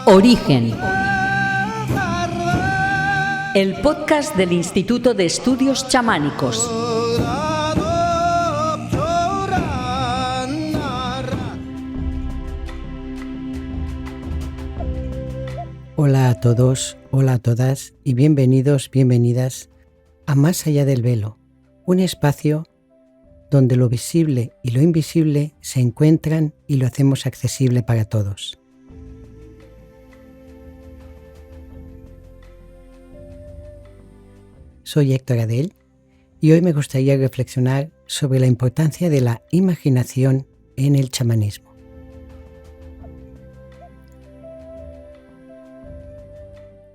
Origen. El podcast del Instituto de Estudios Chamánicos. Hola a todos, hola a todas y bienvenidos, bienvenidas a Más allá del velo, un espacio donde lo visible y lo invisible se encuentran y lo hacemos accesible para todos. Soy Héctor Adel y hoy me gustaría reflexionar sobre la importancia de la imaginación en el chamanismo.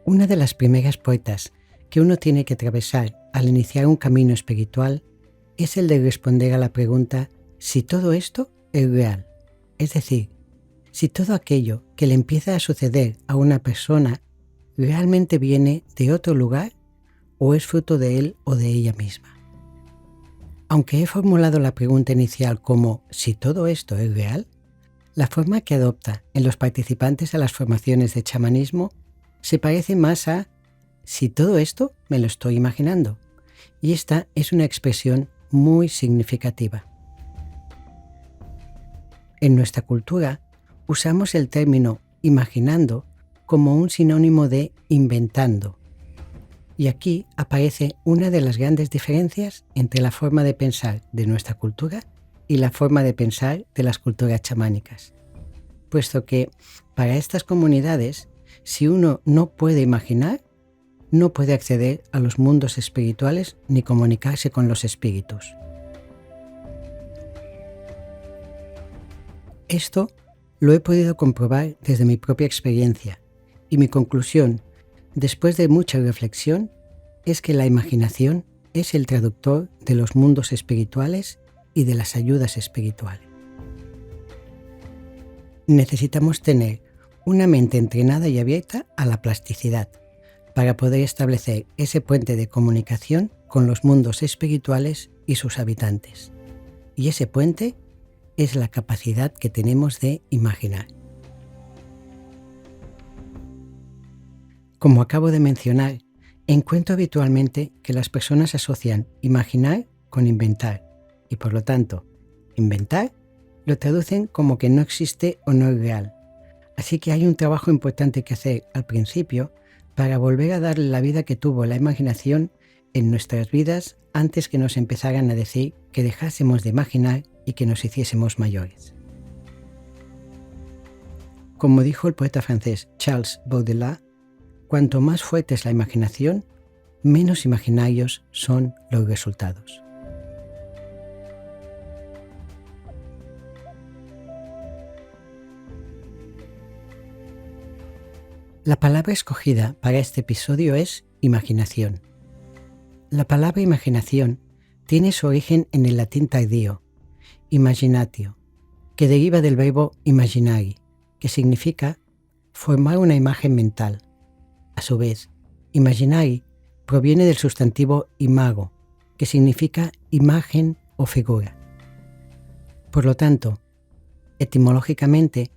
Una de las primeras puertas que uno tiene que atravesar al iniciar un camino espiritual es el de responder a la pregunta si todo esto es real. Es decir, si todo aquello que le empieza a suceder a una persona realmente viene de otro lugar o es fruto de él o de ella misma. Aunque he formulado la pregunta inicial como si todo esto es real, la forma que adopta en los participantes a las formaciones de chamanismo se parece más a si todo esto me lo estoy imaginando. Y esta es una expresión muy significativa. En nuestra cultura usamos el término imaginando como un sinónimo de inventando. Y aquí aparece una de las grandes diferencias entre la forma de pensar de nuestra cultura y la forma de pensar de las culturas chamánicas. Puesto que para estas comunidades, si uno no puede imaginar, no puede acceder a los mundos espirituales ni comunicarse con los espíritus. Esto lo he podido comprobar desde mi propia experiencia y mi conclusión, después de mucha reflexión, es que la imaginación es el traductor de los mundos espirituales y de las ayudas espirituales. Necesitamos tener una mente entrenada y abierta a la plasticidad para poder establecer ese puente de comunicación con los mundos espirituales y sus habitantes. Y ese puente es la capacidad que tenemos de imaginar. Como acabo de mencionar, encuentro habitualmente que las personas asocian imaginar con inventar y por lo tanto, inventar lo traducen como que no existe o no es real. Así que hay un trabajo importante que hacer al principio para volver a darle la vida que tuvo la imaginación en nuestras vidas antes que nos empezaran a decir que dejásemos de imaginar y que nos hiciésemos mayores. Como dijo el poeta francés Charles Baudelaire, cuanto más fuerte es la imaginación, menos imaginarios son los resultados. La palabra escogida para este episodio es imaginación. La palabra imaginación tiene su origen en el latín tardío, imaginatio, que deriva del verbo imaginari, que significa formar una imagen mental. A su vez, imaginari proviene del sustantivo imago, que significa imagen o figura. Por lo tanto, etimológicamente,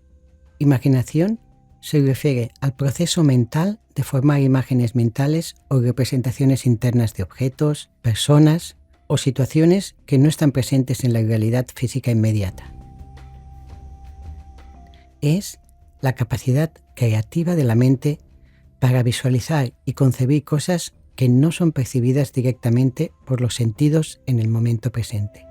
imaginación se refiere al proceso mental de formar imágenes mentales o representaciones internas de objetos, personas o situaciones que no están presentes en la realidad física inmediata. Es la capacidad creativa de la mente para visualizar y concebir cosas que no son percibidas directamente por los sentidos en el momento presente.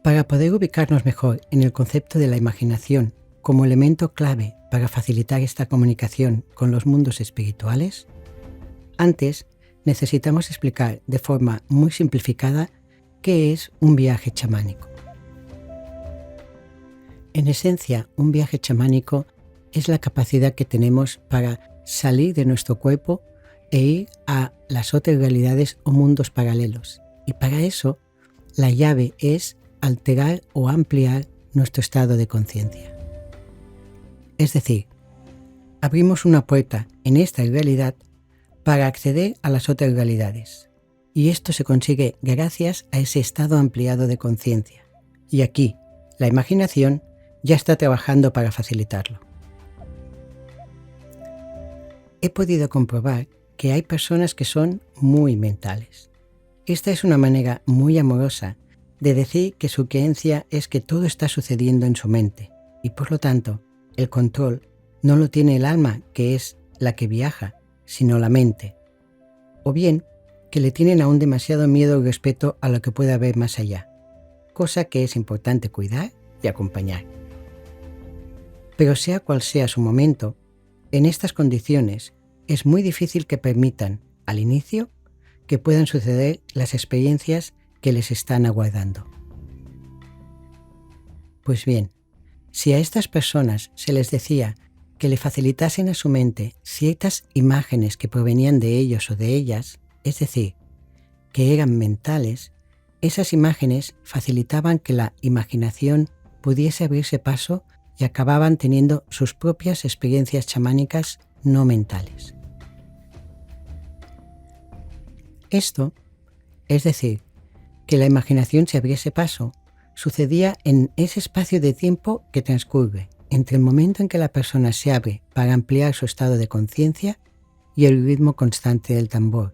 Para poder ubicarnos mejor en el concepto de la imaginación como elemento clave para facilitar esta comunicación con los mundos espirituales, antes necesitamos explicar de forma muy simplificada qué es un viaje chamánico. En esencia, un viaje chamánico es la capacidad que tenemos para salir de nuestro cuerpo e ir a las otras realidades o mundos paralelos. Y para eso, la llave es alterar o ampliar nuestro estado de conciencia. Es decir, abrimos una puerta en esta realidad para acceder a las otras realidades. Y esto se consigue gracias a ese estado ampliado de conciencia. Y aquí, la imaginación ya está trabajando para facilitarlo. He podido comprobar que hay personas que son muy mentales. Esta es una manera muy amorosa de decir que su creencia es que todo está sucediendo en su mente y por lo tanto el control no lo tiene el alma, que es la que viaja, sino la mente. O bien que le tienen aún demasiado miedo y respeto a lo que pueda haber más allá, cosa que es importante cuidar y acompañar. Pero sea cual sea su momento, en estas condiciones es muy difícil que permitan, al inicio, que puedan suceder las experiencias que les están aguardando. Pues bien, si a estas personas se les decía que le facilitasen a su mente ciertas imágenes que provenían de ellos o de ellas, es decir, que eran mentales, esas imágenes facilitaban que la imaginación pudiese abrirse paso y acababan teniendo sus propias experiencias chamánicas no mentales. Esto, es decir, que la imaginación se abriese paso, sucedía en ese espacio de tiempo que transcurre entre el momento en que la persona se abre para ampliar su estado de conciencia y el ritmo constante del tambor,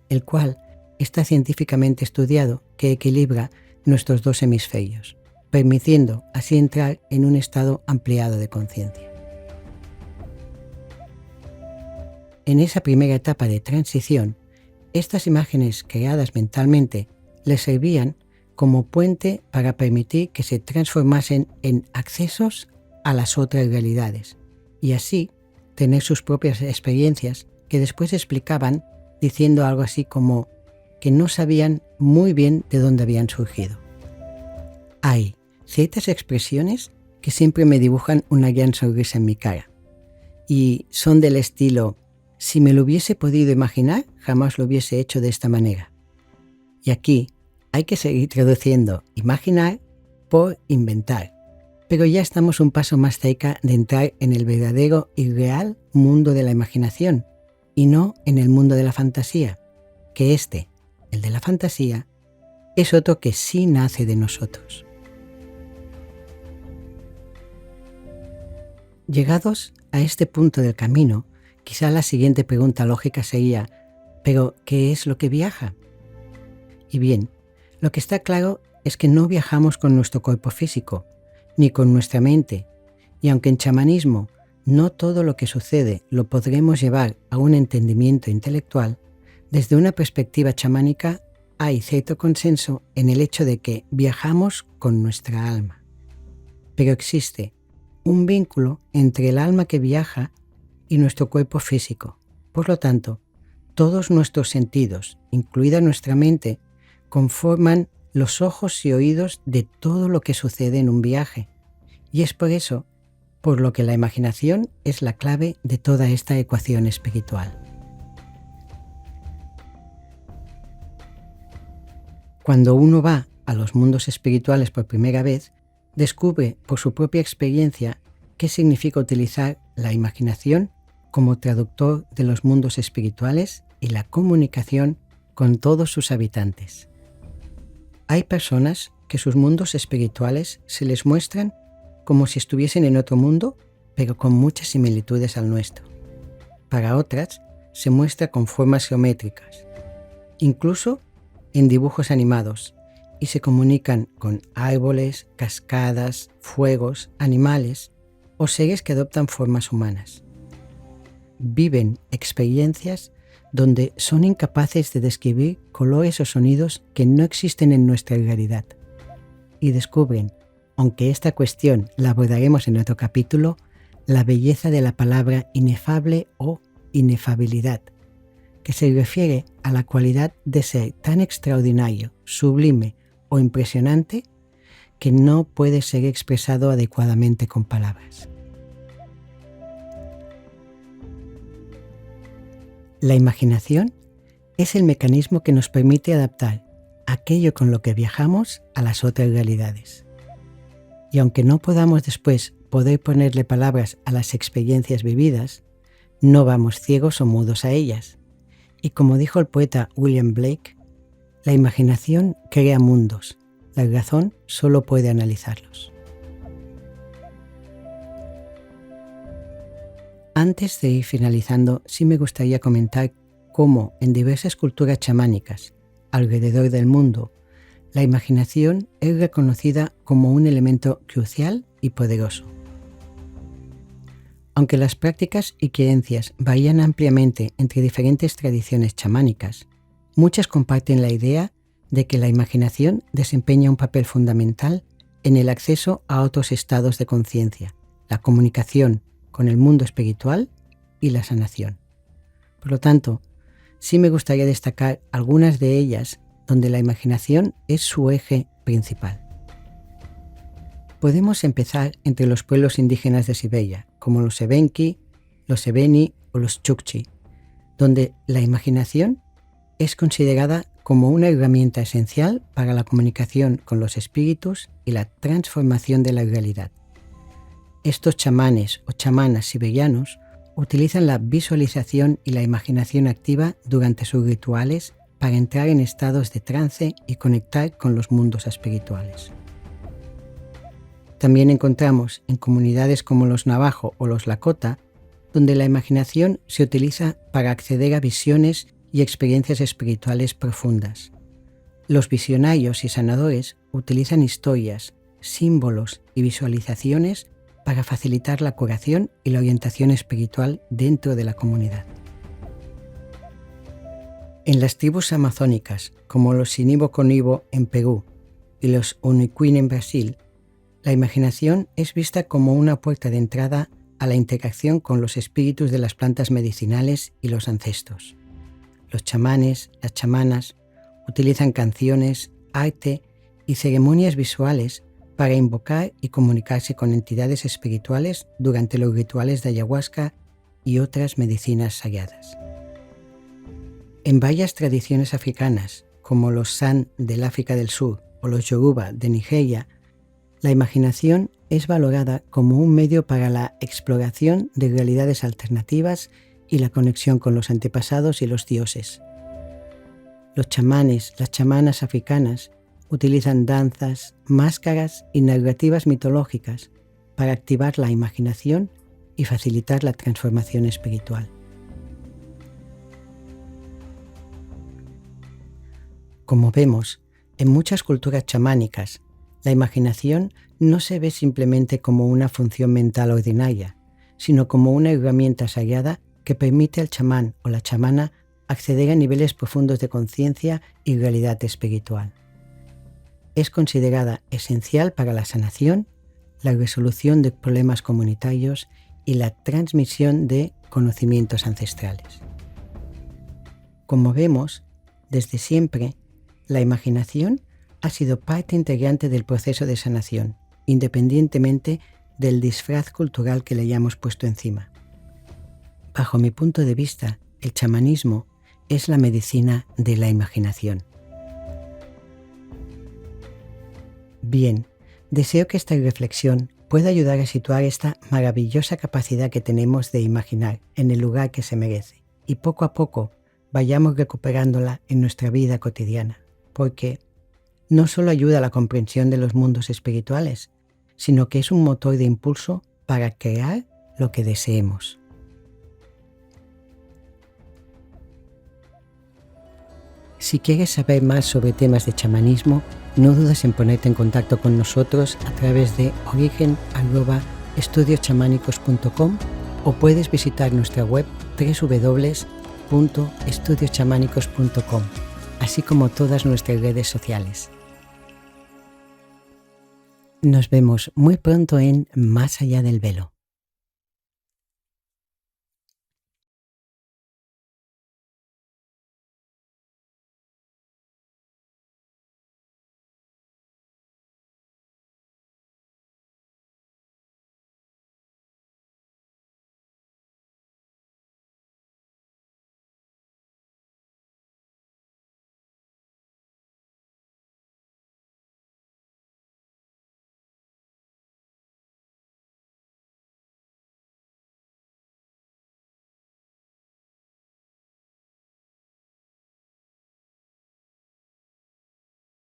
el cual está científicamente estudiado que equilibra nuestros dos hemisferios, permitiendo así entrar en un estado ampliado de conciencia. En esa primera etapa de transición, estas imágenes creadas mentalmente les servían como puente para permitir que se transformasen en accesos a las otras realidades y así tener sus propias experiencias que después explicaban diciendo algo así como que no sabían muy bien de dónde habían surgido. Hay ciertas expresiones que siempre me dibujan una gran sonrisa en mi cara y son del estilo: si me lo hubiese podido imaginar, jamás lo hubiese hecho de esta manera. Y aquí hay que seguir traduciendo imaginar por inventar, pero ya estamos un paso más cerca de entrar en el verdadero y real mundo de la imaginación y no en el mundo de la fantasía, que el de la fantasía, es otro que sí nace de nosotros. Llegados a este punto del camino, quizá la siguiente pregunta lógica sería: ¿pero qué es lo que viaja? Y bien, lo que está claro es que no viajamos con nuestro cuerpo físico, ni con nuestra mente, y aunque en chamanismo no todo lo que sucede lo podremos llevar a un entendimiento intelectual, desde una perspectiva chamánica hay cierto consenso en el hecho de que viajamos con nuestra alma. Pero existe un vínculo entre el alma que viaja y nuestro cuerpo físico. Por lo tanto, todos nuestros sentidos, incluida nuestra mente, conforman los ojos y oídos de todo lo que sucede en un viaje. Y es por eso por lo que la imaginación es la clave de toda esta ecuación espiritual. Cuando uno va a los mundos espirituales por primera vez, descubre por su propia experiencia qué significa utilizar la imaginación como traductor de los mundos espirituales y la comunicación con todos sus habitantes. Hay personas que sus mundos espirituales se les muestran como si estuviesen en otro mundo, pero con muchas similitudes al nuestro. Para otras, se muestra con formas geométricas, incluso en dibujos animados, y se comunican con árboles, cascadas, fuegos, animales o seres que adoptan formas humanas. Viven experiencias donde son incapaces de describir colores o sonidos que no existen en nuestra realidad. Y descubren, aunque esta cuestión la abordaremos en otro capítulo, la belleza de la palabra inefable o inefabilidad, que se refiere a la cualidad de ser tan extraordinario, sublime o impresionante que no puede ser expresado adecuadamente con palabras. La imaginación es el mecanismo que nos permite adaptar aquello con lo que viajamos a las otras realidades. Y aunque no podamos después poder ponerle palabras a las experiencias vividas, no vamos ciegos o mudos a ellas. Y como dijo el poeta William Blake, la imaginación crea mundos La razón solo puede analizarlos. Antes de ir finalizando, sí me gustaría comentar cómo en diversas culturas chamánicas alrededor del mundo, la imaginación es reconocida como un elemento crucial y poderoso. Aunque las prácticas y creencias varían ampliamente entre diferentes tradiciones chamánicas, muchas comparten la idea de que la imaginación desempeña un papel fundamental en el acceso a otros estados de conciencia, la comunicación con el mundo espiritual y la sanación. Por lo tanto, sí me gustaría destacar algunas de ellas donde la imaginación es su eje principal. Podemos empezar entre los pueblos indígenas de Siberia, como los Evenki, los Ebeni o los Chukchi, donde la imaginación es considerada como una herramienta esencial para la comunicación con los espíritus y la transformación de la realidad. Estos chamanes o chamanas siberianos utilizan la visualización y la imaginación activa durante sus rituales para entrar en estados de trance y conectar con los mundos espirituales. También encontramos en comunidades como los Navajo o los Lakota, donde la imaginación se utiliza para acceder a visiones y experiencias espirituales profundas. Los visionarios y sanadores utilizan historias, símbolos y visualizaciones para facilitar la curación y la orientación espiritual dentro de la comunidad. En las tribus amazónicas, como los Sinibo-Conibo en Perú y los Uniquín en Brasil, la imaginación es vista como una puerta de entrada a la interacción con los espíritus de las plantas medicinales y los ancestros. Los chamanes, las chamanas, utilizan canciones, arte y ceremonias visuales para invocar y comunicarse con entidades espirituales durante los rituales de ayahuasca y otras medicinas sagradas. En varias tradiciones africanas, como los San del África del Sur o los Yoruba de Nigeria, la imaginación es valorada como un medio para la exploración de realidades alternativas y la conexión con los antepasados y los dioses. Los chamanes, las chamanas africanas utilizan danzas, máscaras y narrativas mitológicas para activar la imaginación y facilitar la transformación espiritual. Como vemos, en muchas culturas chamánicas, la imaginación no se ve simplemente como una función mental ordinaria, sino como una herramienta sagrada que permite al chamán o la chamana acceder a niveles profundos de conciencia y realidad espiritual. Es considerada esencial para la sanación, la resolución de problemas comunitarios y la transmisión de conocimientos ancestrales. Como vemos, desde siempre, la imaginación ha sido parte integrante del proceso de sanación, independientemente del disfraz cultural que le hayamos puesto encima. Bajo mi punto de vista, el chamanismo es la medicina de la imaginación. Bien, deseo que esta reflexión pueda ayudar a situar esta maravillosa capacidad que tenemos de imaginar en el lugar que se merece y poco a poco vayamos recuperándola en nuestra vida cotidiana, porque no solo ayuda a la comprensión de los mundos espirituales, sino que es un motor de impulso para crear lo que deseemos. Si quieres saber más sobre temas de chamanismo, no dudes en ponerte en contacto con nosotros a través de origen@estudioschamanicos.com o puedes visitar nuestra web www.estudioschamanicos.com, así como todas nuestras redes sociales. Nos vemos muy pronto en Más allá del velo.